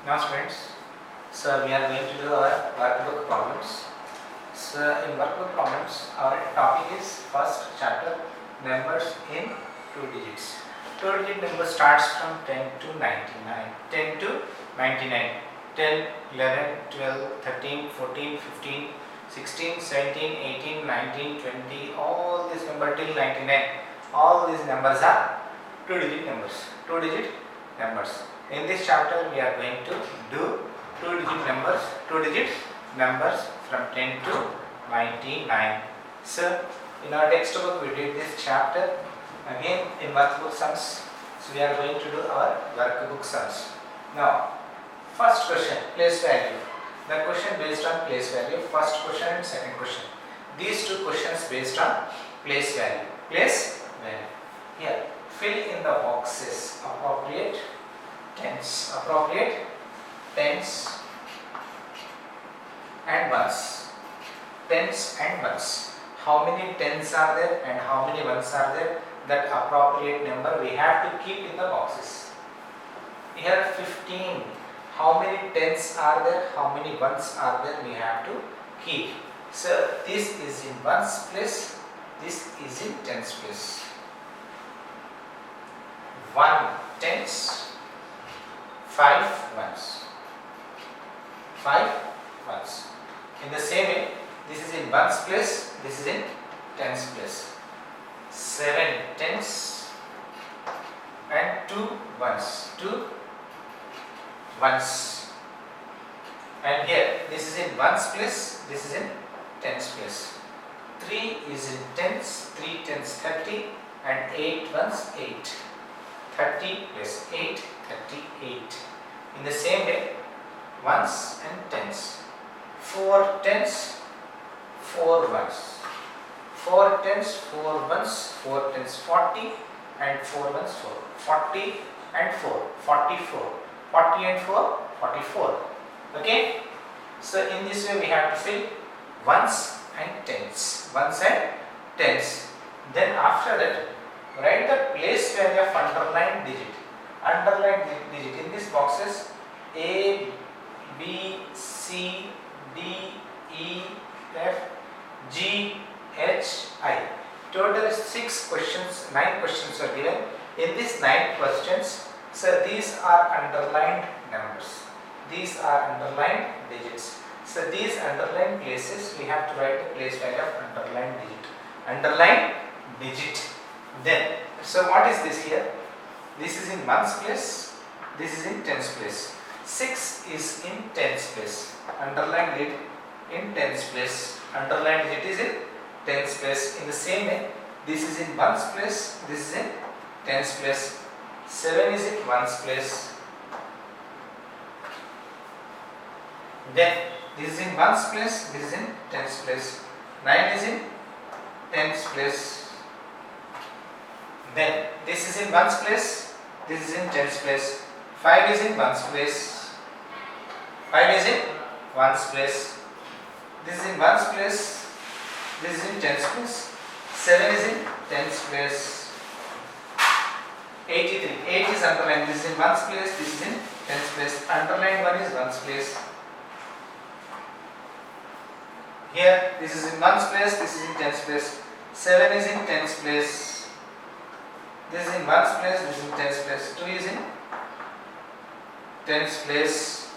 Now students, so we are going to do our workbook problems. So in workbook problems, our topic is first chapter numbers in 2 digits. 2-digit number starts from 10 to 99. 10 to 99. 10, 11, 12, 13, 14, 15, 16, 17, 18, 19, 20, all these numbers till 99. All these numbers are 2-digit numbers. 2-digit numbers. In this chapter, we are going to do 2-digit numbers. 2-digit numbers from 10 to 99. So, in our textbook, we did this chapter. Again, in workbook sums, so we are going to do our workbook sums. Now, first question, place value. The question based on place value. First question and second question. These two questions based on place value. Place value. Here, fill in the boxes. Appropriate tens and ones. Tens and ones. How many tens are there and how many ones are there? That appropriate number we have to keep in the boxes. Here 15. How many tens are there? How many ones are there? We have to keep. So this is in ones place. This is in tens place. 1 tens. 5 ones. 5 ones. In the same way, this is in ones place, this is in tens place. 7 tens and 2 ones. 2 ones. And here, this is in ones place, this is in tens place. 3 is in tens, 3 tens 30 and 8 ones 8. 30 plus 8, 38. In the same way, ones and tens. 4 tens, 4 ones. 4 tens, 4 ones, 4 tens 40 and 4 ones 4. 40 and 4, 44. 40 and 4, 44. Okay? So in this way we have to fill ones and tens. Ones and tens. Then after that, write the place value of underlined digit. Underlined digit in these boxes A, B, C, D, E, F, G, H, I. Total 6 questions, 9 questions are given. In these 9 questions, so these are underlined numbers. These are underlined digits. So these underlined places we have to write the place value of underlined digit. Underlined digit. Then, so what is this here? This is in ones place, this is in tens place. 6 is in tens place. Underlined digit in tens place. Underlined digit is in tens place. In the same way, this is in ones place, this is in tens place. 7 is in ones place. Then, this is in ones place, this is in tens place. 9 is in tens place. Then this is in ones place, this is in tens place. 5 is in ones place. 5 is in ones place. This is in ones place, this is in tens place. 7 is in tens place. 83. 8 is underlined, this is in ones place, this is in tens place. Underlined one is ones place. Here this is in ones place, this is in tens place. 7 is in tens place. This is in ones place, this is in tens place. 2 is in tens place.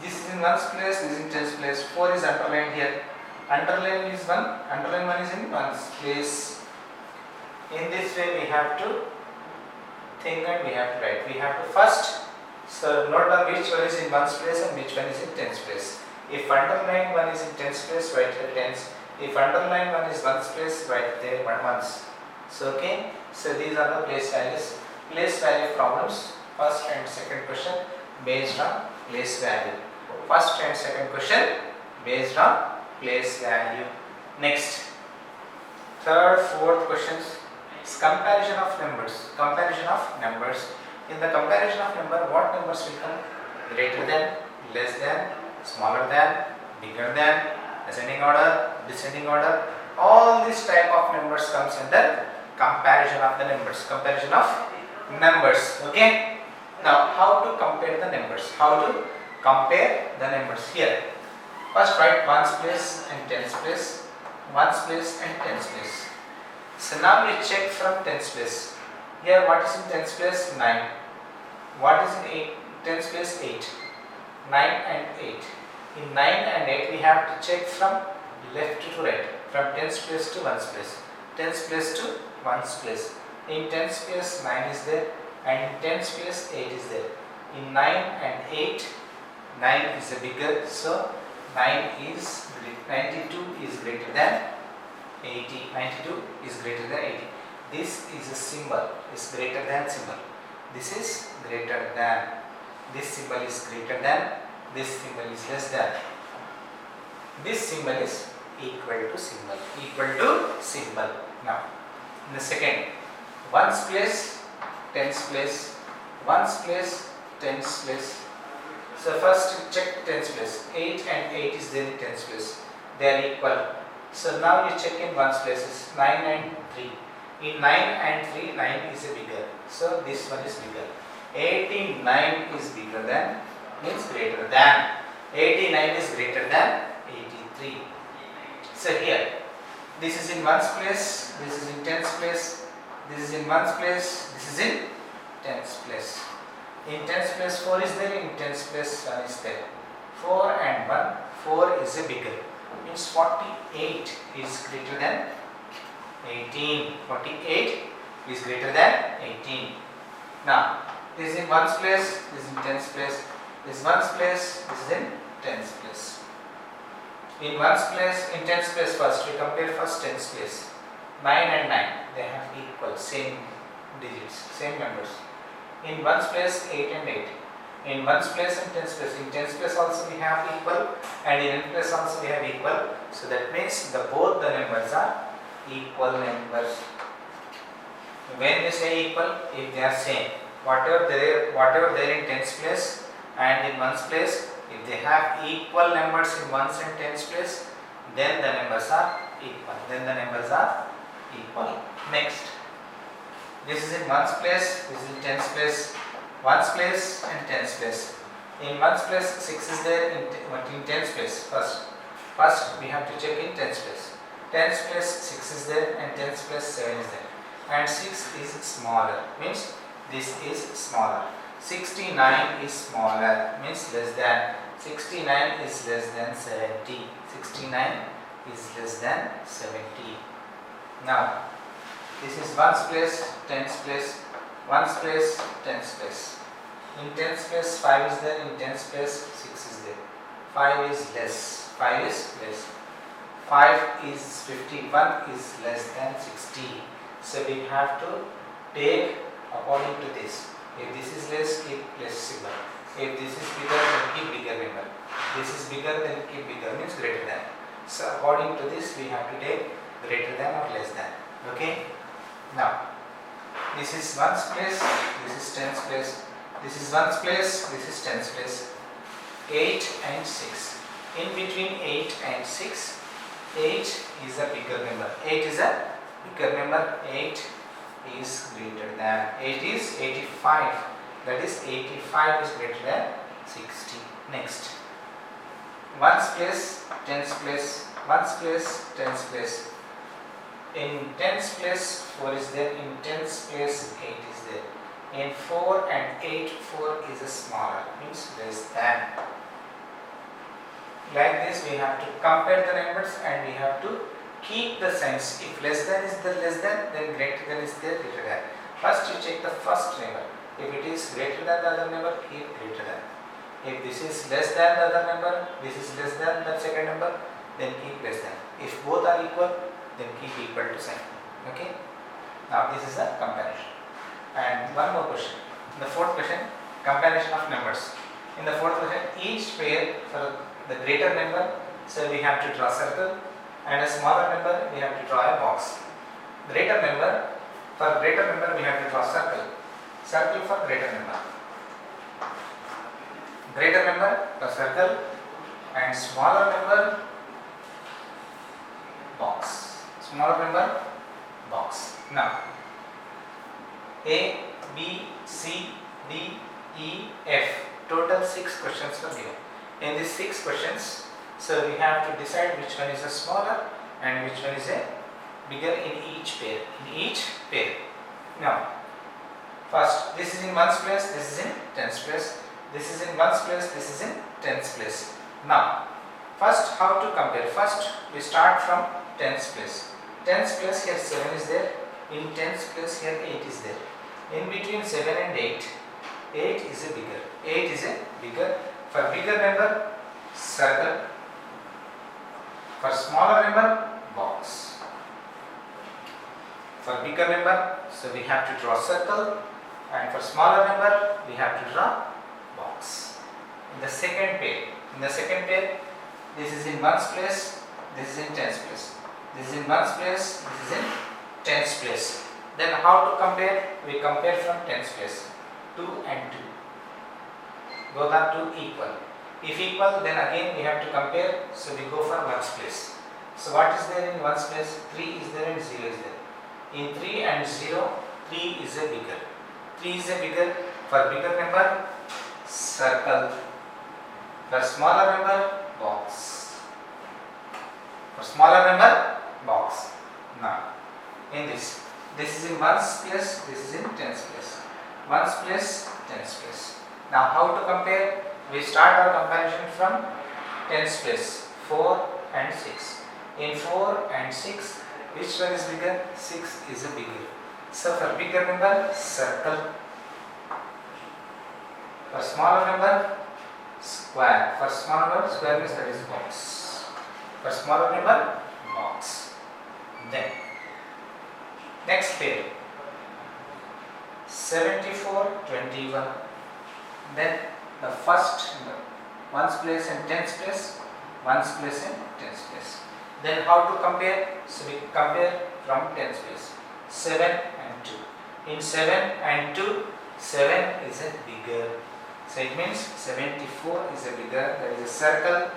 This is in ones place, this is in tens place. 4 is underlined here. Underline is 1, underline 1 is in ones place. In this way we have to think and we have to write. We have to first note down which one is in ones place and which one is in tens place. If underline 1 is in tens place, write here tens. If underline 1 is ones place, write there ones. So okay. So these are the place values. Place value problems, first and second question based on place value. First and second question based on place value. Next, third, fourth questions is comparison of numbers. Comparison of numbers. In the comparison of number, what numbers will come? Greater than, less than, smaller than, bigger than, ascending order, descending order. All these type of numbers comes under comparison of the numbers. Comparison of numbers. Okay. Now how to compare the numbers? How to compare the numbers here? First write ones place and tens place, ones place and tens place. So now we check from tens place. Here what is in tens place? 9. What is in tens place? 8. 9 and 8. In 9 and 8 we have to check from left to right, from tens place to ones place, tens place to ones place. In tens place 9 is there and in tens place 8 is there. In 9 and 8, 9 is a bigger, so 92 is greater than 80. 92 is greater than 80. This is a symbol, is greater than symbol. This is greater than. This symbol is greater than. This symbol is less than. This symbol is equal to symbol. Equal to symbol. Now, in the second, ones place, tens place, ones place, tens place. So first check tens place. 8 and 8 is there in tens place. They are equal. So now you check in ones places. 9 and 3. In 9 and 3, 9 is a bigger. So this one is bigger. 89 is bigger than, means greater than. 89 is greater than 83. So here, this is in ones place, this is in tens place, this is in ones place, this is in tens place. In tens place 4 is there, in tens place 1 is there. 4 and 1, 4 is a bigger. Means 48 is greater than 18. 48 is greater than 18. Now, this is in ones place, this is in tens place, this is ones place, this is in tens place. In ones place, in tens place first, we compare first tens place. 9 and 9, they have equal, same digits, same numbers. In ones place, 8 and 8. In ones place and tens place. In tens place also we have equal, and in n place also we have equal. So that means both the numbers are equal numbers. When we say equal, if they are same, whatever there in tens place and in ones place, if they have equal numbers in ones and tens place, then the numbers are equal. Next, this is in ones place, this is in tens place, ones place and tens place. In ones place 6 is there, in tens place first we have to check in tens place. Tens place 6 is there and tens place 7 is there, and 6 is smaller, means this is smaller. 69 is smaller, means less than. 69 is less than 70. 69 is less than 70. Now, this is ones place, tens place, ones place, tens place. In tens place 5 is there, in tens place 6 is there. 5 is less. 5 is less. 5 is 51 is less than 60. So we have to take according to this. If this is less, keep less symbol. If this is bigger, then keep bigger symbol. This is bigger, then keep bigger, means greater than. So according to this, we have to take greater than or less than. Okay. Now, this is ones place, this is tens place. This is ones place, this is tens place. 8 and 6. In between 8 and 6, 8 is a bigger number. 8 is a bigger number. 8 is greater than. 8 is 85. That is 85 is greater than 60. Next. Ones place, tens place, ones place, tens place. In tens place 4 is there, in tens place 8 is there. In 4 and 8, 4 is a smaller, means less than. Like this we have to compare the numbers and we have to keep the signs. If less than is the less than, then greater than is the greater than. First you check the first number. If it is greater than the other number, keep greater than. If this is less than the other number, this is less than the second number, then keep less than. If both are equal, then keep equal to sign. Okay. Now this is a comparison. And one more question. The fourth question, comparison of numbers. In the fourth question, each pair for the greater number, so we have to draw circle, and a smaller number we have to draw a box. Greater number, for greater number we have to draw circle. Circle for greater number. Greater number for circle, and smaller number box. Smaller number box. Now A, B, C, D, E, F. Total 6 questions were given. In these 6 questions, so we have to decide which one is a smaller and which one is a bigger in each pair. Now, first, this is in ones place, this is in tens place. This is in ones place, this is in tens place. Now, first how to compare? First, we start from tens place. Tens place here 7 is there. In tens place here 8 is there. In between 7 and 8, 8 is a bigger. 8 is a bigger. For bigger number, circle. For smaller number, box. For bigger number, so we have to draw circle, and for smaller number, we have to draw box. In the second pair, this is in ones place, this is in tens place. This is in ones place, this is in tens place. Then how to compare? We compare from tens place. 2 and 2. Both are 2 equal. If equal, then again we have to compare, so we go for ones place. So what is there in ones place? 3 is there and 0 is there. In 3 and 0, 3 is a bigger. 3 is a bigger. For bigger number, circle. For smaller number, box. For smaller number, box. Now, in this is in ones place, this is in tens place. Ones place, tens place. Now, how to compare? We start our comparison from tens place, 4 and 6. In 4 and 6, which one is bigger? 6 is a bigger. So, for bigger number, circle. For smaller number, square. For smaller number, square means that is box. For smaller number, box. Then, next pair, 74, 21. Then the first number, ones place and tens place, ones place and tens place. Then how to compare? So we compare from tens place. 7 and 2. In 7 and 2, 7 is a bigger. So it means 74 is a bigger. There is a circle,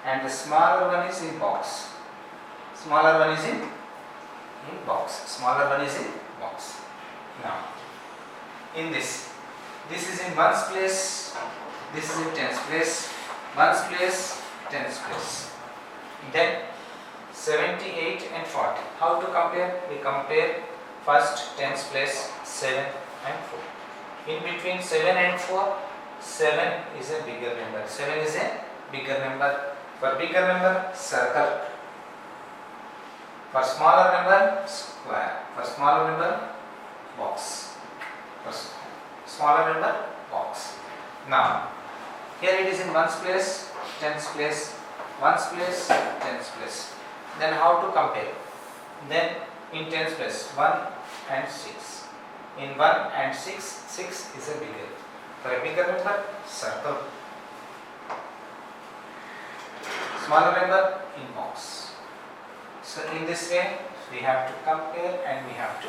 and the smaller one is in box. Smaller one is in box. Smaller one is in box. Now, in this is in ones place, this is in tens place, ones place, tens place. Then 78 and 40. How to compare? We compare first tens place, 7 and 4. In between 7 and 4, 7 is a bigger number. 7 is a bigger number. For bigger number, circle. For smaller number, square. For smaller number, box. For smaller number, box. Now, here it is in ones place, tens place, ones place, tens place. Then how to compare? Then in tens place, 1 and 6. In 1 and 6, 6 is a bigger. For a bigger number, circle. Smaller number, in box. So in this way, we have to compare and we have to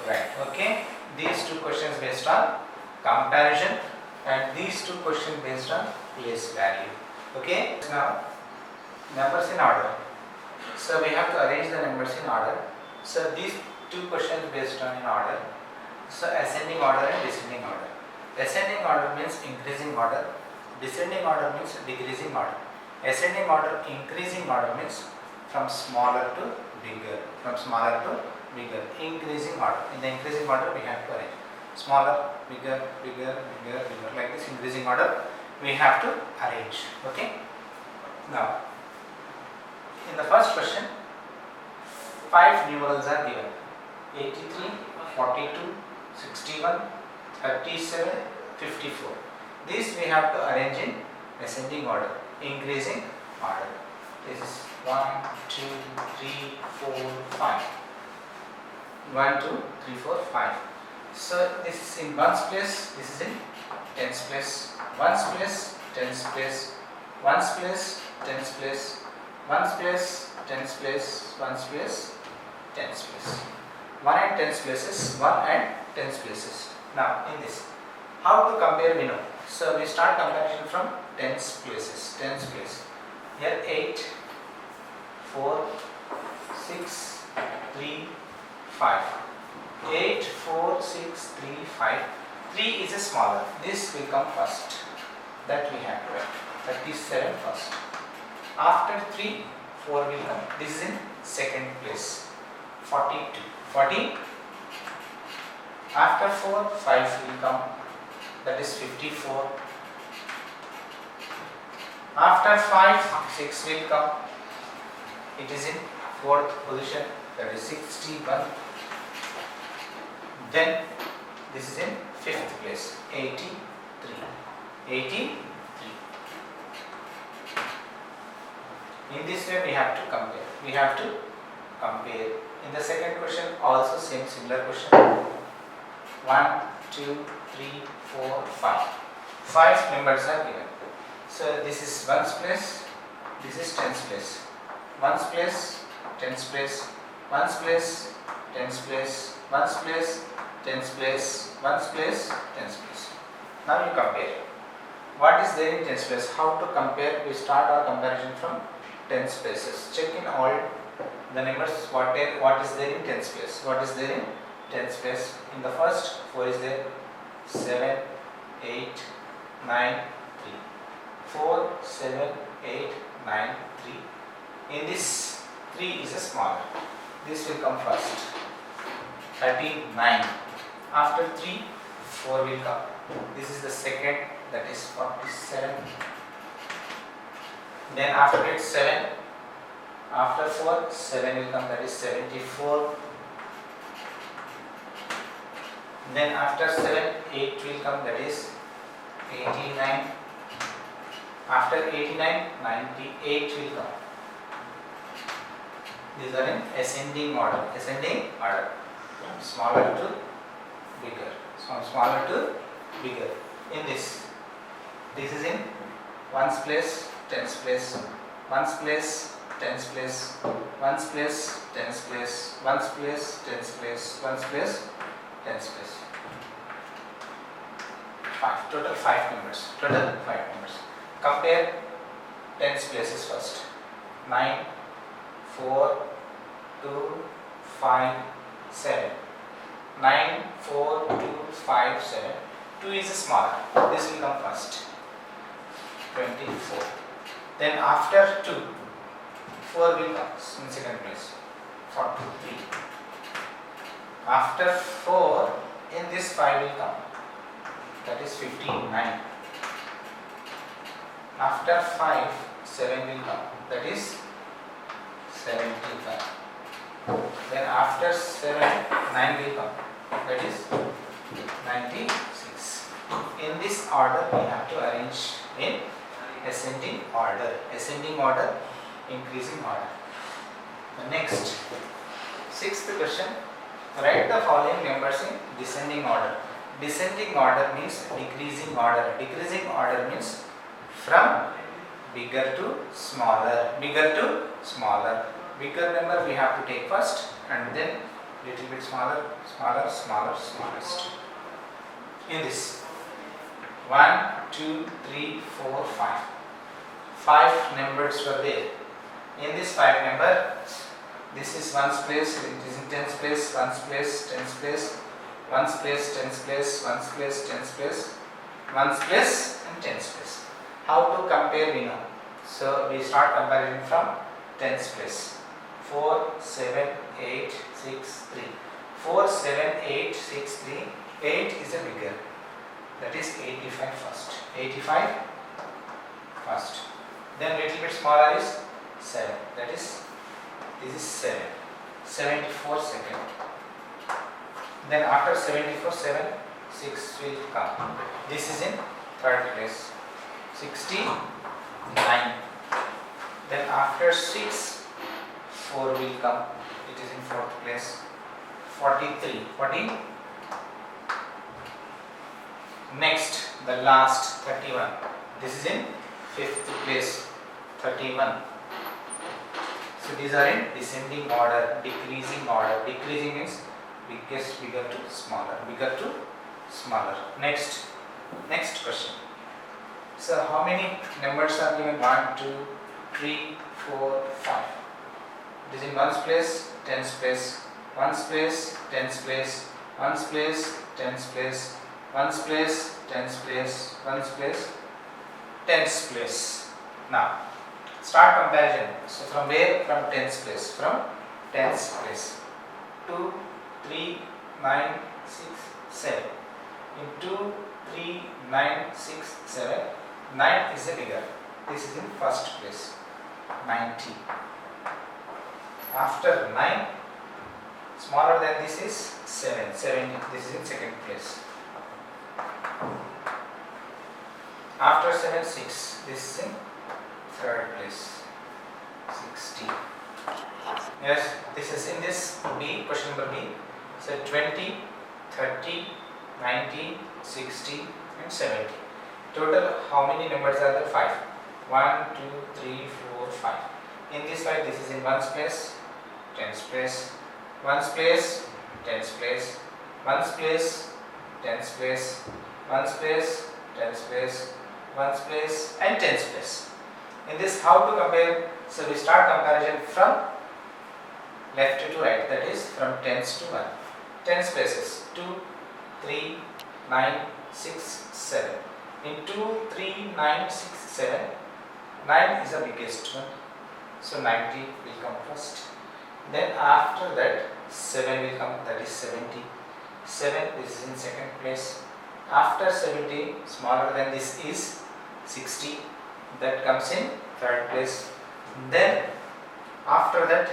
write. Okay? These two questions based on comparison, and these two questions based on place value. Okay? Now, numbers in order. So we have to arrange the numbers in order. So these two questions based on in order. So ascending order and descending order. Ascending order means increasing order. Descending order means decreasing order. Ascending order, increasing order means from smaller to bigger. From smaller to bigger. Increasing order. In the increasing order, we have to arrange smaller, bigger, bigger, bigger, bigger. Like this increasing order, we have to arrange. Okay. Now, in the first question, 5 numerals are given: 83, 42, 61, 37, 54. These we have to arrange in ascending order, increasing order. This is 1, 2, 3, 4, 5. 1, 2, 3, 4, 5. So this is in ones place, this is in tens place. Ones place, tens place. Ones place, tens place. Ones place, tens place. Ones place, tens place. 1 and tens places, 1 and tens places. Now in this, how to compare we know. So we start comparison from tens places. Tens place. Here 8, 4, 6, 3, 5. 8, 4, 6, 3, 5. 3 is a smaller. This will come first. That we have to write. 37 first. After 3, 4 will come. This is in second place. 42. 40. After 4, 5 will come. That is 54. After 5, 6 will come. It is in fourth position. That is 61. Then this is in fifth place. 83. 83. In this way we have to compare. We have to compare. In the second question also similar question. 1, 2, 3, 4, 5. 5 numbers are given. So this is 1's place, this is 10's place. 1's place, 10's place, 1's place, 10's place, 1's place, 10's place, 1's place, 10's place. Now you compare. What is there in 10's place? How to compare? We start our comparison from 10's places. Check in all the numbers what is there in 10's place. What is there in 10's place? In the first 4 is there, 7, 8, 9, 3. 4, 7, 8, 9, 3. In this 3 is a smaller. This will come first. 39. After 3, 4 will come. This is the second, that is 47. Then after it 7. After 4, 7 will come, that is 74. Then after 7, 8 will come, that is 89. After 89, 98 will come. These are in ascending order. Ascending order. From smaller to bigger. From smaller to bigger. In this is in 1's place, 10's place, 1's place, 10's place, 1's place, 10's place, 1's place, 10's place, 1's place, 10's place. 5. Total 5 numbers. Total 5 numbers. Compare 10's places first. 9, 4, 2, 5, 7. 9, 4, 2, 5, 7. 2 is smaller. This will come first. 24. Then after 2, 4 will come in second place. 43. After 4, in this 5 will come. That is 59. After 5, 7 will come. That is 75. Then after 7, 9 will come. That is 96. In this order we have to arrange in ascending order. Ascending order, increasing order. The next, sixth question. Write the following numbers in descending order. Descending order means decreasing order. Decreasing order means from bigger to smaller. Bigger to smaller. Bigger number we have to take first and then little bit smaller, smaller, smaller, smallest. In this 1, 2, 3, 4, 5. 5 numbers were there. In this 5 number, this is 1's place, it is in 10's place, 1's place, 10's place, 1's place, 10's place, 1's place, 10's place, 1's place and 10's place. How to compare we know. So we start comparing from 10's place. 4, 7, 8, 6, 3. 4, 7, 8, 6, 3. 8 is a bigger. That is 85 first. 85 first. Then little bit smaller is 7. That is, this is 7. 74 second. Then after 74, 7, 6 will come. This is in third place. 69. Then after 6, 4 will come. It is in fourth place. 43. 40. Next, the last 31. This is in fifth place. 31. So these are in descending order, decreasing order. Decreasing means biggest bigger to smaller, bigger to smaller. Next question. So how many numbers are given? 1, 2, 3, 4, 5. It is in 1's place, 10's place, 1's place, 10's place, 1's place, 10's place, ones place, tens place, ones place, tens place. Now start comparison. So from where? From tens place. From tens place. 2, 3, 9, 6, 7. In 2, 3, 9, 6, 7. 9 is the bigger. This is in first place. 90. After 9, smaller than this is 7. 70. This is in second place. After 7, 6. This is in third place. 60. Yes, this is in this B, question number B. So 20, 30, 90, 60 and 70. Total how many numbers are there? 5. 1, 2, 3, 4, 5. In this slide, this is in ones place, tens place, ones place, tens place, ones place, tens place, ones place, tens place, ones place and tens place. In this, how to compare? So we start comparison from left to right, that is from tens to 1. Tens places 2, 3, 9, 6, 7. In 2, 3, 9, 6, 7, 9 is the biggest one. So 90 will come first. Then after that 7 will come, that is 70. 7 is in second place. After 70, smaller than this is 60. That comes in third place. Then after that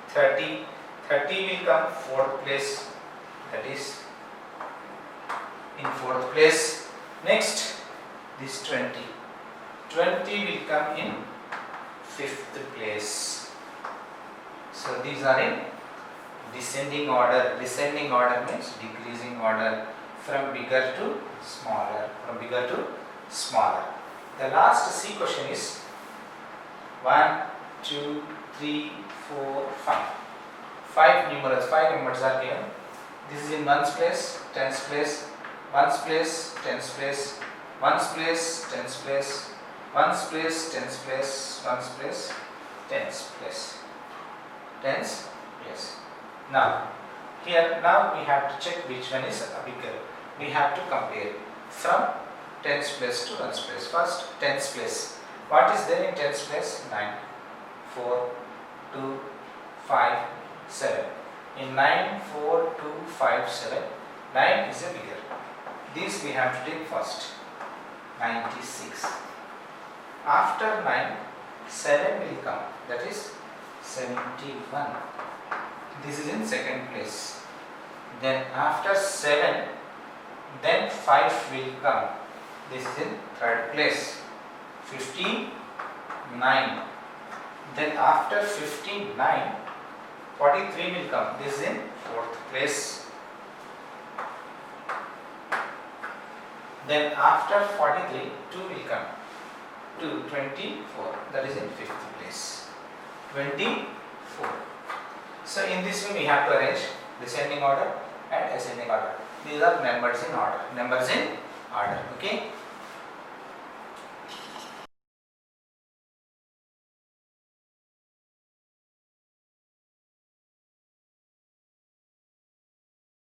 30. 30 will come fourth place. That is in fourth place. Next this 20. 20 will come in fifth place. So these are in descending order. Descending order means decreasing order from bigger to smaller. From bigger to smaller. The last C question is 1, 2, 3, 4, 5. 5 numerals. 5 numbers are given. This is in ones place, tens place, ones place, tens place, ones place, tens place, ones place, tens place, ones place, tens place, tens place. Now here, now we have to check which one is bigger. We have to compare from tens place to ones place. First tens place. What is there in tens place? 9, 4, 2, 5, 7. In 9, 4, 2, 5, 7, 9 is a bigger. This we have to take first. 96. After 9, 7 will come. That is 71. This is in second place. Then after 7, then 5 will come. This is in third place. 15, 9. Then after 59, 43 will come. This is in fourth place. Then after 43, 2 will come. 2, 24. That is in fifth place. 24. So in this way we have to arrange descending order and ascending order. These are numbers in order. Numbers in order. Okay.